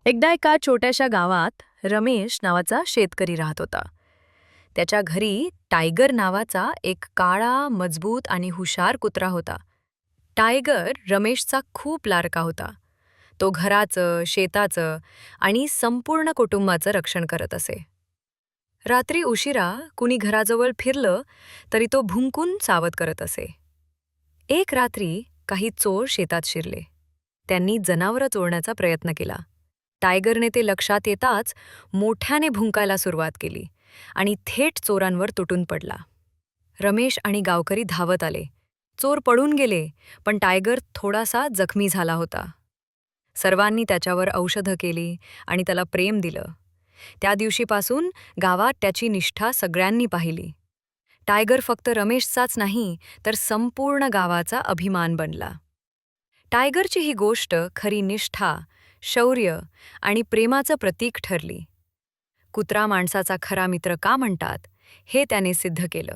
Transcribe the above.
एकदा एका छोट्याशा गावात रमेश नावाचा शेतकरी राहत होता. त्याच्या घरी टायगर नावाचा एक काळा, मजबूत आणि हुशार कुत्रा होता. टायगर रमेशचा खूप लाडका होता. तो घराचं, शेताचं आणि संपूर्ण कुटुंबाचं रक्षण करत असे. रात्री उशिरा कुणी घराजवळ फिरलं तरी तो भुंकून सावध करत असे. एक रात्री काही चोर शेतात शिरले. त्यांनी जनावरं चोरण्याचा प्रयत्न केला. टायगरने ते लक्षात येताच मोठ्याने भुंकायला सुरुवात केली आणि थेट चोरांवर तुटून पडला. रमेश आणि गावकरी धावत आले. चोर पळून गेले, पण टायगर थोडासा जखमी झाला होता. सर्वांनी त्याच्यावर औषधं केली आणि त्याला प्रेम दिलं. त्या दिवशीपासून गावात त्याची निष्ठा सगळ्यांनी पाहिली. टायगर फक्त रमेशचाच नाही, तर संपूर्ण गावाचा अभिमान बनला. टायगरची ही गोष्ट खरी निष्ठा, शौर्य आणि प्रेमाचं प्रतीक ठरली. कुत्रा माणसाचा खरा मित्र का म्हणतात, हे त्याने सिद्ध केलं.